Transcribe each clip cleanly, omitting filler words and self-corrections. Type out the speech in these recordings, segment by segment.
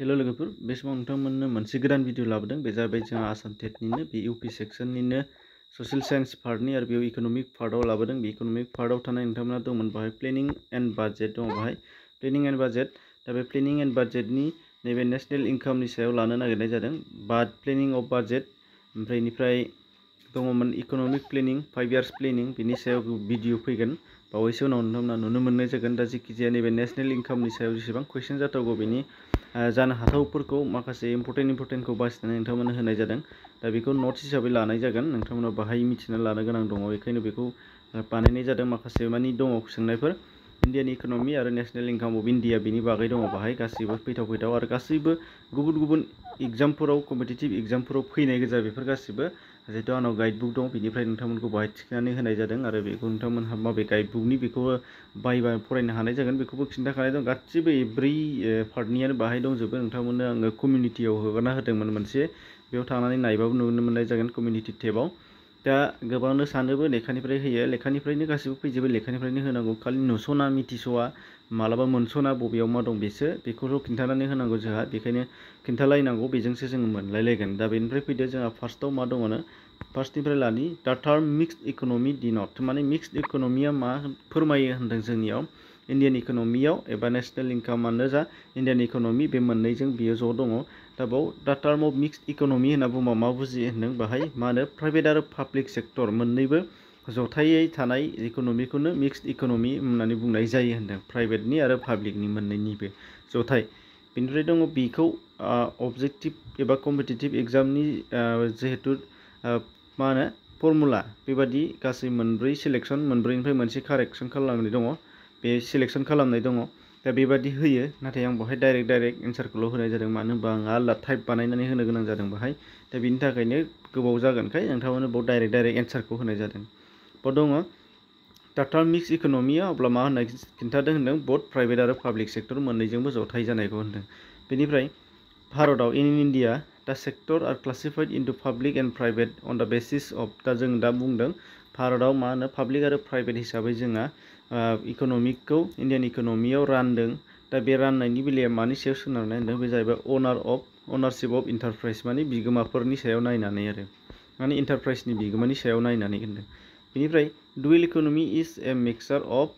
Hello लोगोफोर बे समाव नोंथांमोननो मोनसे गोदान भिडिअ लाबोदों बे जाबाय जोंहा आसाम टेटनिनो बे इउपि सेक्सननिनो ससियेल साइन्स पार्टनि आरो बेयाव इकनमिक पार्टआव लाबोदों बे इकनमिक पार्टआव थानाय नोंथांमोना दंमोन बाहाय प्लेनिं एन्ड बाजेट दङ बाहाय प्लेनिं एन्ड बाजेट दा बे प्लेनिं एन्ड बाजेटनि नैबे नेशनेल इनकामनि सायाव लानो नागिरनाय जादों बाट प्लेनिं अफ बाजेट ओमफ्राय इनिफ्राय दङमोन इकनमिक प्लेनिं 5 इयार्स प्लेनिं बिनि सायाव भिडिअ फैगोन बावैसो उनाव नोंथांमोना नुनो मोननाय जागोन दा जिखिजाया नैबे नेशनेल इनकामनि सायाव जेसेबां कुइसन जाथावगौ बेनि जानो हाथावफोरखौ माखासे इम्पर्टेन्टखौ बासिनानै नोंथांमोननो होनाय जादों दा बेखौ नोट्स हिसाबै लानाय जागोन नोंथांमोना बाहाय मिथिना लानो गोनां दङ बेखायनो बेखौ बानायनाय जादों माखासे मानि दङ सोंनायफोर इन्डियान इकनमि आरो नेशनेल इनकाम अफ इन्डिया बिनि बागै दङ बाहाय गासैबो फैथाव आरो गासैबो गुबुन एग्जामफोराव कम्पिटिटिभ एग्जामफोराव फैनाय गोजा बेफोर गासैबो जिहेतु आंनाव गाइडबुक दं बिनिफ्राय नोंथांमोनखौ बाहाय थिखोनानै होनाय जादों आरो बेखौ नोंथांमोनहा माबे गाइडबुकनि बेखौबो बायबा फरायनो हानाय जागोन बेखौबो खिन्थाखानाय दं गासिबो एभ्रि पार्टनियानो बाहाय दंजोबो नोंथांमोननो आङो कमिउनिटियाव हगारना होदोंमोन मोनसे बेयाव थांनानै नायबाबो नुनो मोननाय जागोन कमिउनिटि टेबाव दा गोबांनो सानोबो लेखानिफ्राय होयो लेखानिफ्रायनो गासैबो फैजोबो लेखानिफ्रायनो होनांगौ खालि नुस'ना मिथिस'आ मालाबा मोनस'ना बबेयाव मा दं बेसो बेखौल' खिन्थानानै होनांगौ जोंहा बेखायनो खिन्थालायनांगौ बेजोंसो जोङो मोनलायलायगोन दा बेनिफ्राय फैदो जोंहा फार्स्टआव मा दङनो फार्स्टनिफ्राय लानि दा टार्म मिक्सड इकनमि डिनट माने मिक्सड इकनमिया मा फोरमायो होनदों जोंनियाव इन्डियान इकनमियाव एबा नेशनेल इनकामानो जा इन्डियान इकनमि बे मोननैजों बियो ज' दङ दा बाव दा टार्म अफ मिक्सड इकनमि होनना बुङोबा मा बुजियो होनदों बाहाय मा होनो प्राइभेट आरो पाब्लिक सेक्टर मोननैबो जथायै थानाय इकनमिखौनो मिक्सड इकनमि होननानै बुंनाय जायो होनदों प्राइभेटनि आरो पाब्लिकनि मोननैनिबो जथाय बेनिफ्राय दङ बेखौ अबजेक्टिभ एबा कम्पिटिटिभ एग्जामनि जिहेतु मा होनो फर्मुला बेबादि गासै मोनब्रै सिलेक्सन मोनब्रैनिफ्राय मोनसे कारेक्सन खालामनाय दङ बे सिलेक्सन खालामनाय दङ दा बेबादि होयो नाथाय आं बेवहाय डाइरेक्ट एन्सारखौल' होनाय जादों मानो होनबा आं आलादा टाइप बानायनानै होनो गोनां जादों बाहाय दा बिनि थाखायनो गोबाव जागोनखाय नोंथांमोननो बाव डाइरेक्ट एन्सारखौ होनाय जादों बाव दङ दा टार्म मिक्स इकनमिया अब्ला मा होननाय खिन्थादों होनदों बथ प्राइभेट आरो पाब्लिक सेक्टर मोननैजोंबो जथाय जानायखौ होनदों बेनिफ्राय भारतआव in India the sector are classified into public and private on the basis of the जों दा बुंदों भारतआव मा होनो पाब्लिक आरो प्राइभेट हिसाबै जोंहा इकनमिकखौ इन्डियान इकनमियाव रानदों दा बे राननायनि बेलाया मानि सायाव सोनारनाय होनदों बे जाहैबाय अनारशिप अफ इन्टारप्राइज माने बिगोमाफोरनि सायाव नायनानै आरो माने इन्टारप्राइजनि बिगोमानि सायाव नायनानै होनदों बेनिफ्राय dual economy is a mixture of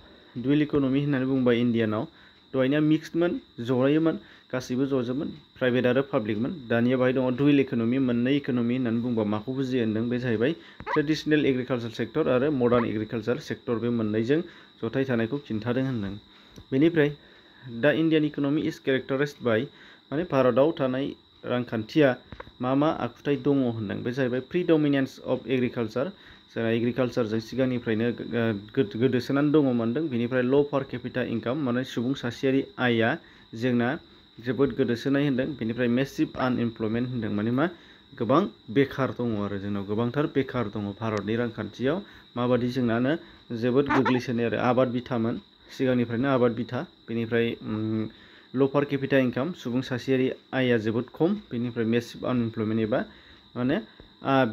dual economy होननानै बुंबा इन्डियानाव दहायनिया मिक्सडमोन ज'योमोन गासैबो ज'जोबमोन प्राइभेट आरो पाब्लिकमोन दानिया बाहाय दङ डुवेल इकनमि मोननै इकनमि होननानै बुंबा माखौ बुजियो होनदों बे जाहैबाय ट्रेडिसनेल एग्रिकालचार सेक्टर आरो मडार्न एग्रिकालचार सेक्टर बे मोननैजों जथाय थानायखौ खिन्थादों होनदों बेनिफ्राय दा इन्डियान इकनमि इज केरेक्टाराइज्ड बाय माने भारतआव थानाय रांखान्थिया मा आखुथाय दङ होनदों बे जाहैबाय प्रिडमिनेन्स अफ एग्रिकालचार जोंहा एग्रिकालचारजों सिगांनिफ्रायनो गोदोसोनानै दङमोनदों बेनिफ्राय ल' पार केपिटा इनकाम माने सुबुं सासेयारि आयआ जोंना जोबोद गोदोसोनाय होनदों बेनिफ्राय मेसिभ आनएमप्लयमेन्ट होनदों माने मा गोबां बेखार दङ आरो जोंनाव गोबांथार बेखार दङ भारतनि रांखान्थियाव माबादि जोंनानो जोबोद गोग्लैसोनाय आरो आबाद बिथामोन सिगांनिफ्रायनो आबाद बिथा बेनिफ्राय ल' पार केपिटा इनकाम सुबुं सासेयारि आयआ जोबोद खम बेनिफ्राय मेसिभ आनएमप्लयमेन्ट एबा माने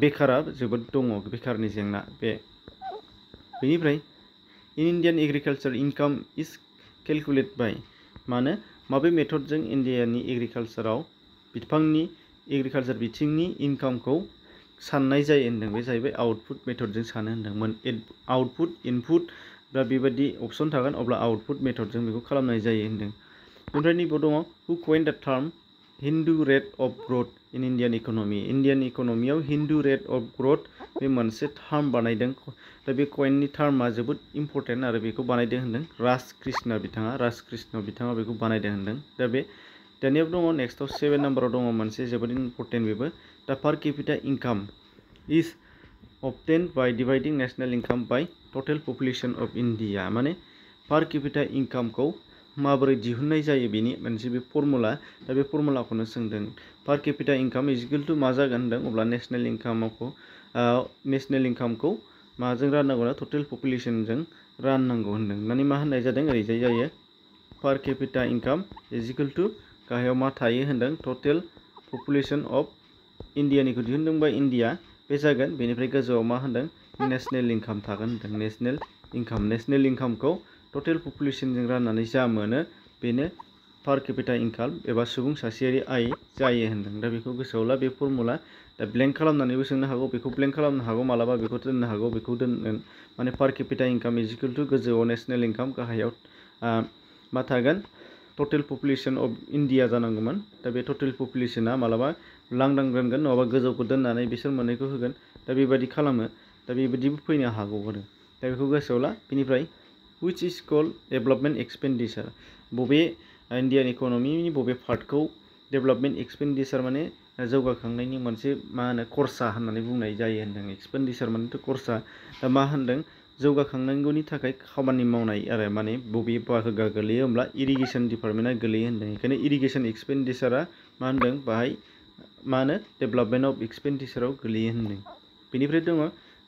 बेखारा जोबोद दङ बेखारनि जेंना बेनिफ्राय इन इन्डियान एग्रिकालचार इनकाम इज केलकुलेट बाय माने माबे मेथडजों इन्डियानि एग्रिकालचाराव बिफांनि एग्रिकालचार बिथिंनि इनकामखौ साननाय जायो होनदों बे जाहैबाय आउटपुट मेथडजों सानो होनदोंमोन आउटपुट इनपुट दा बेबायदि अपसन थागोन अब्ला आउटपुट मेथडजों बेखौ खालामनाय जायो होनदों ओमफ्राय नैबेयाव दङ who coined the term Hindu rate of growth इन इन्डियान इकनमियाव हिन्दु रेट अफ ग्रथ बे मोनसे टार्म बानायदों दा बे कइननि टार्मा जोबोद इम्पर्टेन्ट आरो बेखौ बानायदों होनदों राजकृष्ण बिथाङा बेखौ बानायदों होनदों दा बे दानियाव दङ नेक्स्टआव 7 नाम्बाराव दङ मोनसे जोबोद इम्पर्टेन्ट बेबो दा per capita income is obtained by dividing national income by total population of India माने पार केपिटा इनकामखौ माबोरै दिहुननाय जायो बेनि मोनसे बे फर्मुला दा बे फर्मुलाखौनो सोंदों पार केपिटा इनकाम इज इक्वल टु मा जागोन होनदों अब्ला नेशनेल इनकामखौ माजों राननांगौ ना टटेल पपुलेसनजों राननांगौ होनदों माने मा होननाय जादों ओरैजाय जायो पार केपिटा इनकाम इज इक्वल टु गाहायाव मा थायो होनदों टटेल पपुलेसन अफ इन्डियानिखौ दिहुनदोंबा इन्डिया बे जागोन बेनिफ्राय गोजौआव मा होनदों नेशनेल इनकाम थागोन होनदों नेशनेल इनकामखौ टटेल पपुलेसनजों राननानै जा मोनो बेनो पार केपिटा इनकाम एबा सुबुं सासेयारि आय जायो होनदों। दा बेखौ गोसोआव ला, बे फर्मुला दा ब्लेंक खालामनानैबो सोंनो हागौ, बेखौ ब्लेंक खालामनो हागौ, मालाबा बेखौ दोननो हागौ, बेखौ दोनगोन माने पार केपिटा इनकाम इज इकुवेल टु गोजौआव नेसनेल इनकाम, गाहायाव मा थागोन टटेल पपुलेसन अफ इन्डिया जानांगौमोन। दा बे टटेल पपुलेसना मालाबा लांदां दोनगोन नङाबा गोजौखौ दोननानै बिसोर मोननैखौ होगोन। दा बेबायदि खालामो, दा बेबायदिबो फैनो हागौ आरो। दा बेखौ गोसोआव ला। बेनिफ्राय which is called डेभेलपमेन्ट एक्सपेन्डिचार, बबे इन्डियान इक'नमिनि बबे पार्टखौ डेभेलपमेन्ट एक्सपेन्डिचार माने जौगाखांनायनि मोनसे मा होनो खरसा होननानै बुंनाय जायो होनदों। एक्सपेन्डिचार मानेथ' खरसा। दा मा होनदों जौगाखांनांगौनि थाखाय खामानि मावनाय आरो माने बबे बाहागोआ गोलैयो होमब्ला इरिगेसन डिपार्टमेन्टआ गोलैयो होनदों। बेखायनो इरिगेसन एक्सपेन्डिचारा मा होनदों बाहाय मा होनो डेभेलपमेन्ट अफ एक्सपेन्डिचाराव गोलैयो होनदों। बेनिफ्राय दङ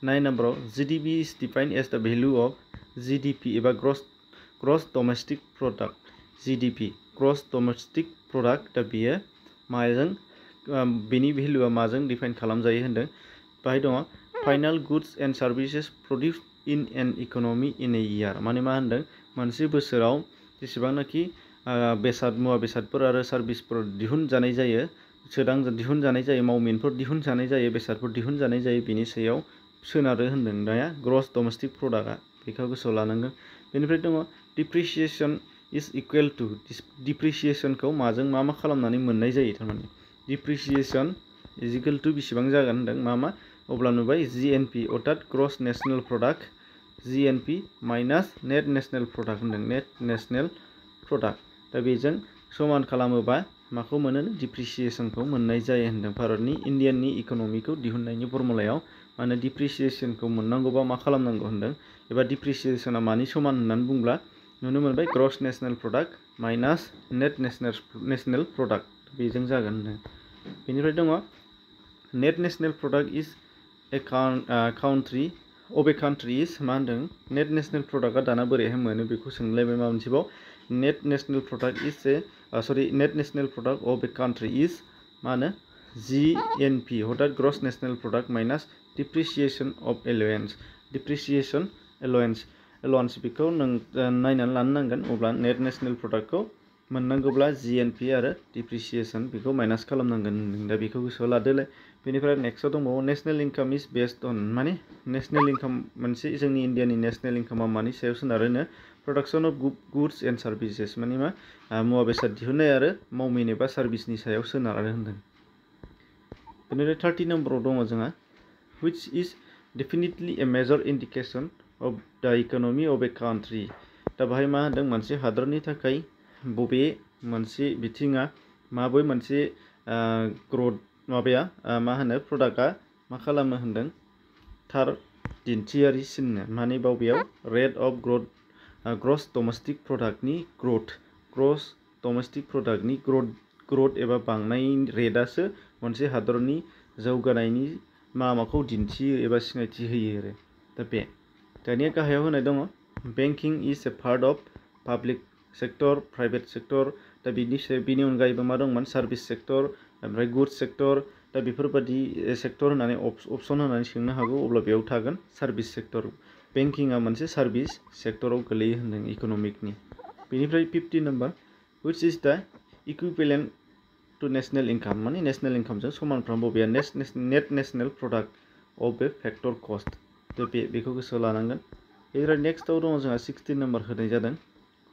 9 नाम्बाराव GDP इज डिफाइन्ड एज द भेलु अफ GDP एबा gross domestic product. GDP gross domestic product, दा बेयो माजों बेनि भेलुआ माजों डिफाइन खालामजायो होनदों। बाहाय दङ final goods and services produce in an economy in a year, माने मा होनदों मोनसे बोसोराव जेसेबांनाखि मुवा बेसादफोर आरो सार्भिसफोर दिहुनजानाय जायो, दिहुनजानाय जायो, मावमिनफोर दिहुनजानाय जायो, बेसादफोर दिहुनजानाय जायो, बेनि सायाव सोनारो होनदों। दाया ग्रस डमेस्टिक प्रडाक्टआ, बेखौ गोसोआव लानांगोन। बेनिफ्राय दङ डिप्रिसिएसन इज इकुवेल टु, डिप्रिसिएसनखौ माजों मा खालामनानै मोननाय जायो, थारमाने डिप्रिसिएसन इज इकुवेल टु बेसेबां जागोन होनदों मा अब्ला नुबाय GNP अर्थात gross national product, GNP minus net national product होनदों, नेट नेसनेल प्रडाक्ट। दा बेजों समान खालामोबा माखौ मोनो डिप्रिसिएसनखौ मोननाय जायो होनदों। भारतनि इन्डियाननि इक'नमिखौ दिहुननायनि फर्मुलायाव माने डिप्रिसिएसनखौ मोननांगौबा मा खालामनांगौ होनदों, एबा डिप्रिसिएसना मानि समान होननानै बुंब्ला नुनो मोनबाय gross national product minus net national product, बेजों जागोन होनदों। बेनिफ्राय दङ net national product is a country of a country is मा होनदों नेट नेसनेल प्रडाक्टआ दाना बोरैहाय मोनो बेखौ सोंलायबाय मा मोनसेबाव। Net national product is net national product of a country is मा होनो GNP अर्थात gross national product minus depreciation of allowance, depreciation allowance बेखौ नों नायनानै लानो नांगोन। अब्ला नेट नेसनेल प्रडाक्टखौ मोननांगौब्ला GNP आरो डिप्रिसिएसन बेखौ माइनास खालामनांगोन। दा बेखौ गोसोआव लादोलाय। बेनिफ्राय नेक्स्टआव दंबावो national income is based on, माने नेसनेल इनकाम मोनसे जोंनि इन्डियानि नेसनेल इनकामा मानि सायाव सोनारोनो production of goods and services, माने मा मुवा बेसाद दिहुननाय आरो मावमिन एबा सार्भिसनि सायाव सोनारो होनदों। बेनिफ्राय 30 नम्बराव दङ जोंहा which is definitely a major indication of the economy of a country। दा बाहाय मा होनदों मोनसे हादरनि थाखाय बबे मोनसे बिथिङा माबे मोनसे ग्रथ माबाया मा होनो प्रडाक्टआ मा खालामो होनदों थार दिन्थियारिसिन, माने बबेयाव रेट अफ ग्रस डमेस्टिक प्रडाक्टनि ग्रस डमेस्टिक प्रडाक्टनि ग्रथ एबा बांनाय रेटआसो मोनसे हादरनि जौगानायनि माबाखौ दिन्थियो एबा सिनायथि होयो आरो। दा बे दानिया गाहायाव होनाय दङ banking is a part of public sector private sector. दा बिनि अनगायैबो मा दंमोन सार्भिस सेक्टर, ओमफ्राय गुड्स सेक्टर। दा बेफोरबायदि सेक्टर होनानै अपसन होनानै सोंनो हागौ, अब्ला बेयाव थागोन सार्भिस सेक्टर। बेंकिंआ मोनसे सार्भिस सेक्टराव गोलैयो होनदों इक'नमिकनि। बेनिफ्राय 50 number which is the equivalent to national income, माने नेसनेल इनकामजों समानफ्राम बबेया net national product of A factor कस्ट। थ' बेखौ गोसोआव लानांगोन। बेनिफ्राय नेक्स्टआव दङ जोंहा 16 नम्बर होनाय जादों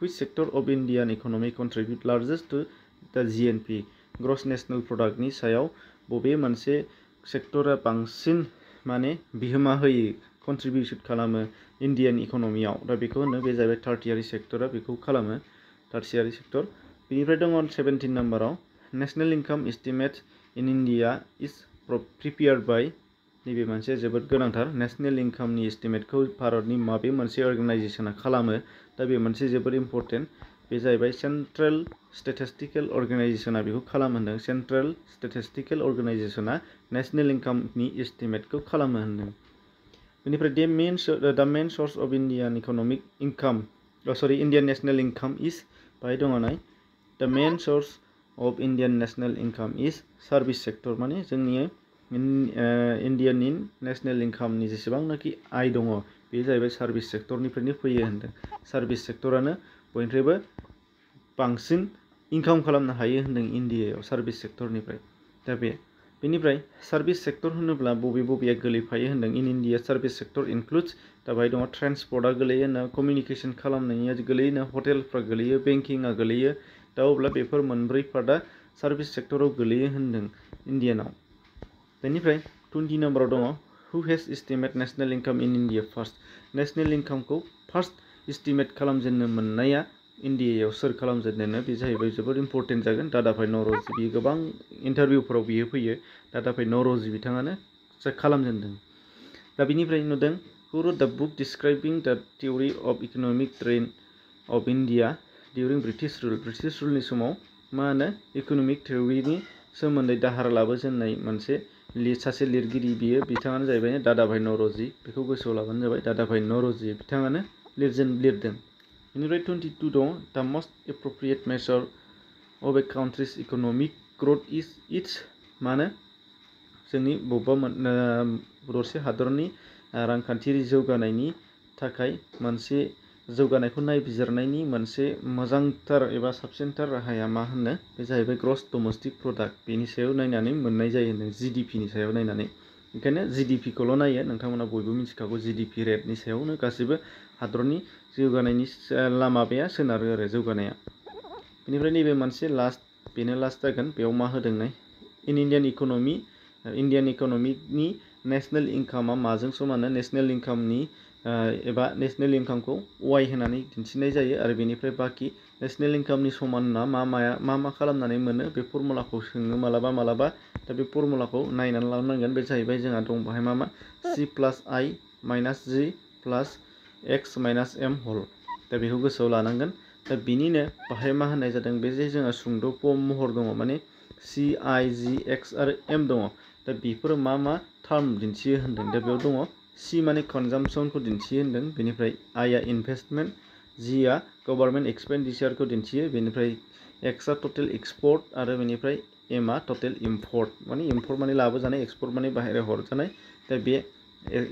which sector of Indian economy contribute largest to the GNP, gross national प्रडाक्टनि सायाव बबे मोनसे सेक्टरा बांसिन माने बिहोमा होयो, कन्ट्रिबिउसन खालामो इन्डियान इक'नमियाव। दा बेखौ होनो बे जाहैबाय टार्टियारि सेक्टरा बेखौ खालामो, टार्टियारि सेक्टर। बेनिफ्राय दङ 17 नम्बराव national income estimate in India is prepared by, नैबे मोनसे जोबोद गोनांथार। नेसनेल इनकामनि एस्टिमेटखौ भारतनि माबे मोनसे अर्गेनाइजेसना खालामो, दा बे मोनसे जोबोद इम्परटेन्ट। बे जाहैबाय सेन्ट्रेल स्टेटिस्टिकेल अर्गेनाइजेसना बेखौ खालामो होनदों। सेन्ट्रेल स्टेटिस्टिकेल अर्गेनाइजेसना नेसनेल इनकामनि एस्टिमेटखौ खालामो होनदों। बेनिफ्राय the main source of Indian economic income Indian national income is, बाहाय दङ नाय the main source of Indian national income is service sector, माने जोंनि इन्डियानि नेसनेल इनकामनि जेसेबांनाखि आय दङ बे जाहैबाय सार्भिस सेक्टरनिफ्रायनो फैयो होनदों। सार्भिस सेक्टरानो बयनिख्रुइबो बांसिन इनकाम खालामनो हायो होनदों इन्डियायाव सार्भिस सेक्टरनिफ्राय। दा बेनिफ्राय सार्भिस सेक्टर होनोब्ला बबेया गोलैफायो होनदों इन इन्डिया सार्भिस सेक्टर इनक्लुड्स दा बाहाय दङ ट्रेन्सपर्टआ गोलैयो ना, कमिउनिकेसन खालामनाया गोलैयो ना, हटेलफ्रा गोलैयो, बेंकिंआ गोलैयो। दा अब्ला बेफोर मोनब्रै पार्टआ सार्भिस सेक्टराव गोलैयो होनदों इन्डियानाव। बेनिफ्राय 20 नम्बराव दङ who has estimate national income in India first. National इनकामखौ फार्स्ट एस्टिमेट खालामजेननो मोननाया इन्डियायाव सोर खालामजेननो, बे जाहैबाय जोबोद इम्पर्टेन्ट जागोन दादाभाई नौरोजी। बियो गोबां इन्टारभिउफोराव बियो फैयो। दादाभाई नौरोजी बिथाङानो खालामजेनदों। दा बिनिफ्राय नुदों हु रट द book describing the theory of economic trend of India during British rule. British रुलनि समाव मा होनो इकनमिक थिउरिनि सोमोन्दै दाहार लाबोजेननाय मोनसे सासे लिरगिरि, बिथाङानो जाहैबाय दादाभाई नौरोजी। बेखौ गोसोआव लाबानो जाबाय, दादाभाई नौरोजी बिथाङानो लिरदों। बेनिफ्राय 22 दङ the most appropriate measure of a country's economic growth is its. मा होनो जोंनि बबेबा दरसे हादरनि रांखान्थियारि जौगानायनि थाखाय मोनसे जौगानायखौ नायबिजिरनायनि मोनसे मोजांथार एबा साबसिनथार राहाया मा होनो, बे जाहैबाय ग्रस डमेस्टिक प्रडाक्ट। बेनि सायाव नायनानै मोननाय जायो होनदों, जिडिपिनि सायाव नायनानै। ओंखायनो जिडिपिखौल' नायो, नोंथांमोना बयबो मिथिखागौ जिडिपि रेटनि सायावनो गासैबो हादरनि जौगानायनि लामाया सोनारो आरो जौगानाया। बेनिफ्राय नैबे मोनसे बेनो लास्ट जागोन। बेयाव मा होदों नाय इन इन्डियान इकनमिकनि नेशनेल इनकामा माजों समान? नेशनेल इनकामनि एबा नेशनेल इनकामखौ वाइ होनानै दिन्थिनाय जायो आरो बेनिफ्राय बाखि नेशनेल इनकामनि समाना मा खालामनानै मोनो, बे फर्मुलाखौ सोङो मालाबा। दा बे फर्मुलाखौ नायनानै लानांगोन। बे जाहैबाय जोंहा दं बाहाय मा C plus I minus G plus X minus M हल। दा बेखौ गोसोआव लानांगोन। दा बिनिनो बाहाय मा होननाय जादों, बे जे जोंहा सुंद' महर दङ, माने C I G X आरो M दङ। दा बेफोरो मा टार्म दिन्थियो होनदों। दा बेयाव दङ C माने कनजाम्पसनखौ दिन्थियो होनदों। बेनिफ्राय I आ इनभेस्टमेन्ट, G आ गभर्नमेन्ट एक्सपेन्डिचारखौ दिन्थियो। बेनिफ्राय X आ टटेल एक्सपर्ट आरो बेनिफ्राय M आ टटेल इम्पर्ट। माने इम्पर्ट माने लाबोजानाय, एक्सपर्ट माने बाहेरायाव हरजानाय। दा बे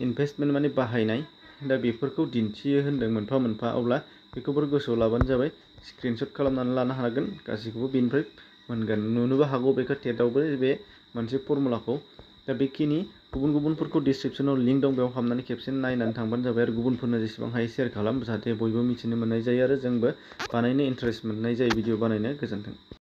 इनभेस्टमेन्ट माने बाहायनाय। दा बेफोरखौ दिन्थियो होनदों मोनफा। अब्ला बेखौबो गोसोआव लाबानो जाबाय। स्क्रिनशट खालामनानै लानो हागोन, गासैखौबो बेनिफ्राय मोनगोन। नुनोबो हागौ बेखौ टेटआवबो बे मोनसे फर्मुलाखौ। दा बेखिनि गुबुनफोरखौ डिसक्रिपसनाव लिंक दं, बेयाव हाबनानै खेबसे नायनानै थांबानो जाबाय आरो गुबुनफोरनो जेसेबां हायो शेयार खालाम, जाहाथे बयबो मिथिनो मोननाय जायो आरो जोंबो बानायनो इन्टारेस्ट मोननाय जायो भिडिअ बानायनो। गोजोन्थों।